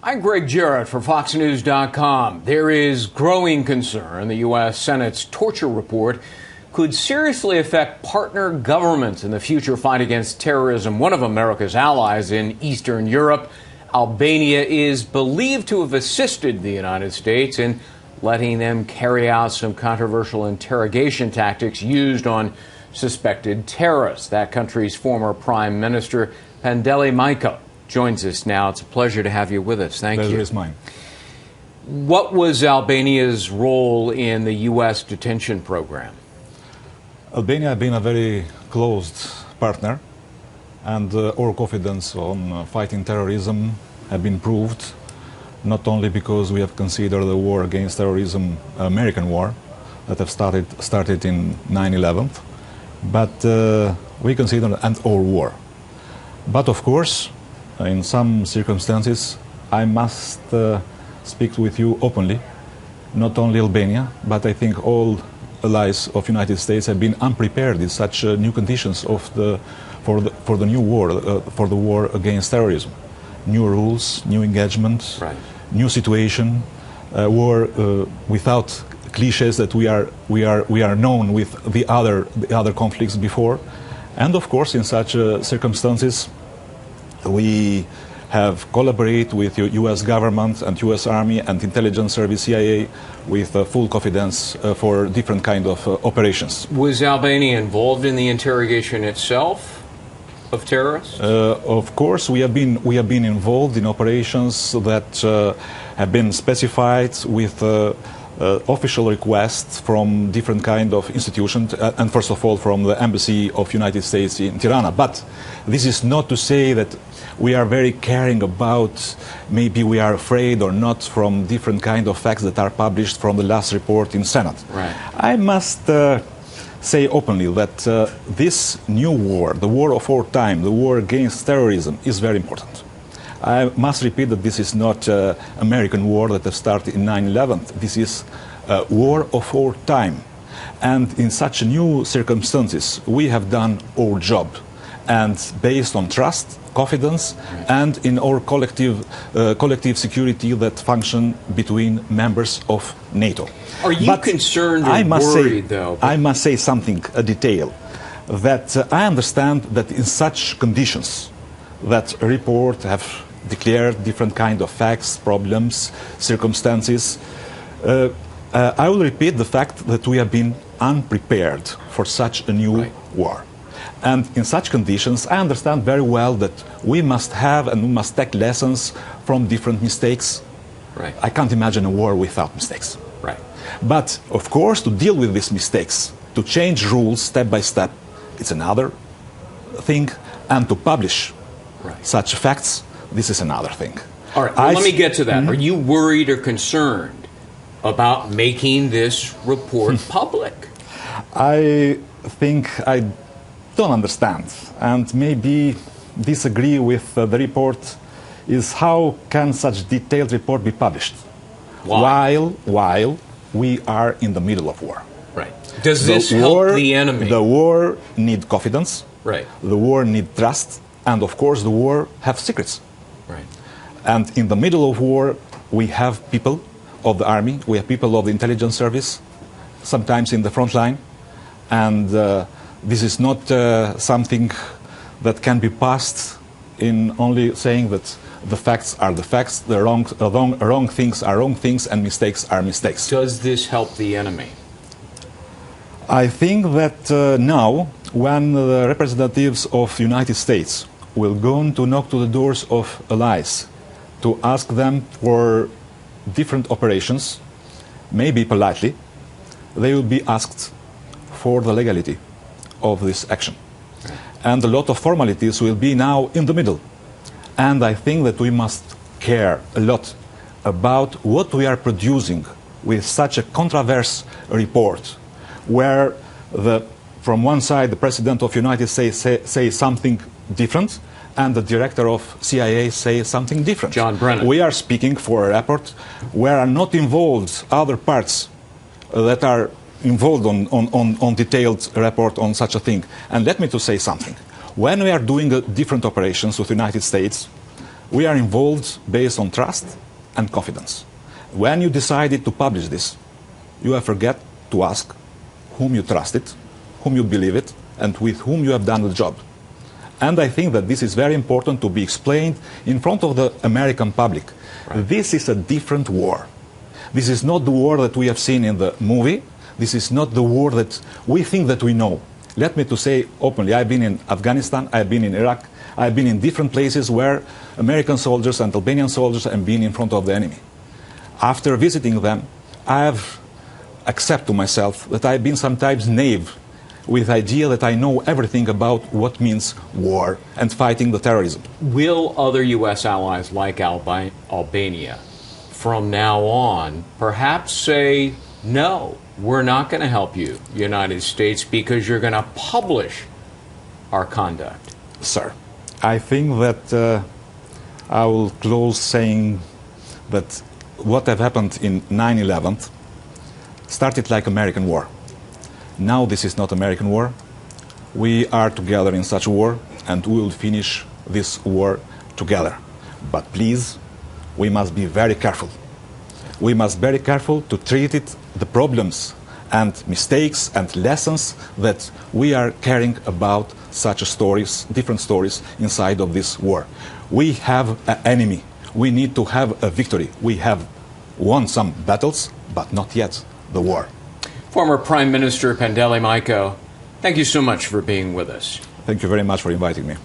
I'm Greg Jarrett for FoxNews.com. There is growing concern the U.S. Senate's torture report could seriously affect partner governments in the future fight against terrorism. One of America's allies in Eastern Europe, Albania, is believed to have assisted the United States in letting them carry out some controversial interrogation tactics used on suspected terrorists. That country's former Prime Minister, Pandeli Michael, joins us now. It's a pleasure to have you with us. Thank you. Pleasure is mine. What was Albania's role in the U.S. detention program? Albania has been a very closed partner, and our confidence on fighting terrorism have been proved, not only because we have considered the war against terrorism American war that have started in 9/11, but we consider an all war. But of course, in some circumstances, I must speak with you openly. Not only Albania, but I think all allies of United States have been unprepared in such new conditions for the new war, for the war against terrorism. New rules, new engagement, right. New situation, war without cliches that we are known with the other conflicts before, and of course in such circumstances we have collaborated with the U.S. government and U.S. Army and intelligence service CIA with full confidence for different kind of operations. Was Albania involved in the interrogation itself of terrorists? Of course, we have been involved in operations that have been specified with official requests from different kind of institutions, and first of all from the Embassy of United States in Tirana. But this is not to say that we are very caring about, maybe we are afraid or not from different kind of facts that are published from the last report in Senate. Right. I must say openly that this new war, the war of our time, the war against terrorism, is very important. I must repeat that this is not an American war that has started in 9/11. This is a war of our time. And in such new circumstances, we have done our job. And based on trust, confidence, and in our collective security that function between members of NATO. Are you concerned or worried, though? I must say something, a detail, that I understand that in such conditions that a report have declared different kind of facts, problems, circumstances, I will repeat the fact that we have been unprepared for such a new war. And in such conditions, I understand very well that we must have and we must take lessons from different mistakes. Right. I can't imagine a war without mistakes. Right. But, of course, to deal with these mistakes, to change rules step by step, it's another thing. And to publish such facts, this is another thing. All right, well, let me get to that. Are you worried or concerned about making this report public? I think I don't understand, and maybe disagree with the report, is how can such detailed report be published while we are in the middle of war? Right. Does this help the enemy? The war needs confidence. Right. The war needs trust, and of course the war have secrets. Right. And in the middle of war, we have people of the army, we have people of the intelligence service, sometimes in the front line, and this is not something that can be passed in only saying that the facts are the facts, the wrong things are wrong things, and mistakes are mistakes. Does this help the enemy? I think that now, when the representatives of the United States will go to knock to the doors of allies to ask them for different operations, maybe politely, they will be asked for the legality of this action. And a lot of formalities will be now in the middle. And I think that we must care a lot about what we are producing with such a controversial report, where from one side the President of the United States say something different, and the Director of CIA say something different. John Brennan. We are speaking for a report where are not involved other parts that are involved on detailed report on such a thing. And let me to say something. When we are doing different operations with the United States, We are involved based on trust and confidence. When you decided to publish this, you have forget to ask whom you trusted, whom you believe it, and with whom you have done the job. And I think that this is very important to be explained in front of the American public. Right. This is a different war. This is not the war that we have seen in the movie. This is not the war that we think that we know. Let me to say openly, I've been in Afghanistan, I've been in Iraq, I've been in different places where American soldiers and Albanian soldiers have been in front of the enemy. After visiting them, I have accepted to myself that I've been sometimes naive with the idea that I know everything about what means war and fighting the terrorism. Will other U.S. allies like Albania from now on perhaps say, no, we're not going to help you, United States, because you're going to publish our conduct? Sir, I think that I will close saying that what have happened in 9/11 started like American war. Now this is not American war. We are together in such a war, and we will finish this war together. But please, we must be very careful. We must be very careful to treat it, the problems and mistakes and lessons that we are carrying about such stories, different stories inside of this war. We have an enemy. We need to have a victory. We have won some battles, but not yet the war. Former Prime Minister Pandeli Maiko, thank you so much for being with us. Thank you very much for inviting me.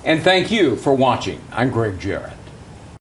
And thank you for watching. I'm Greg Jarrett.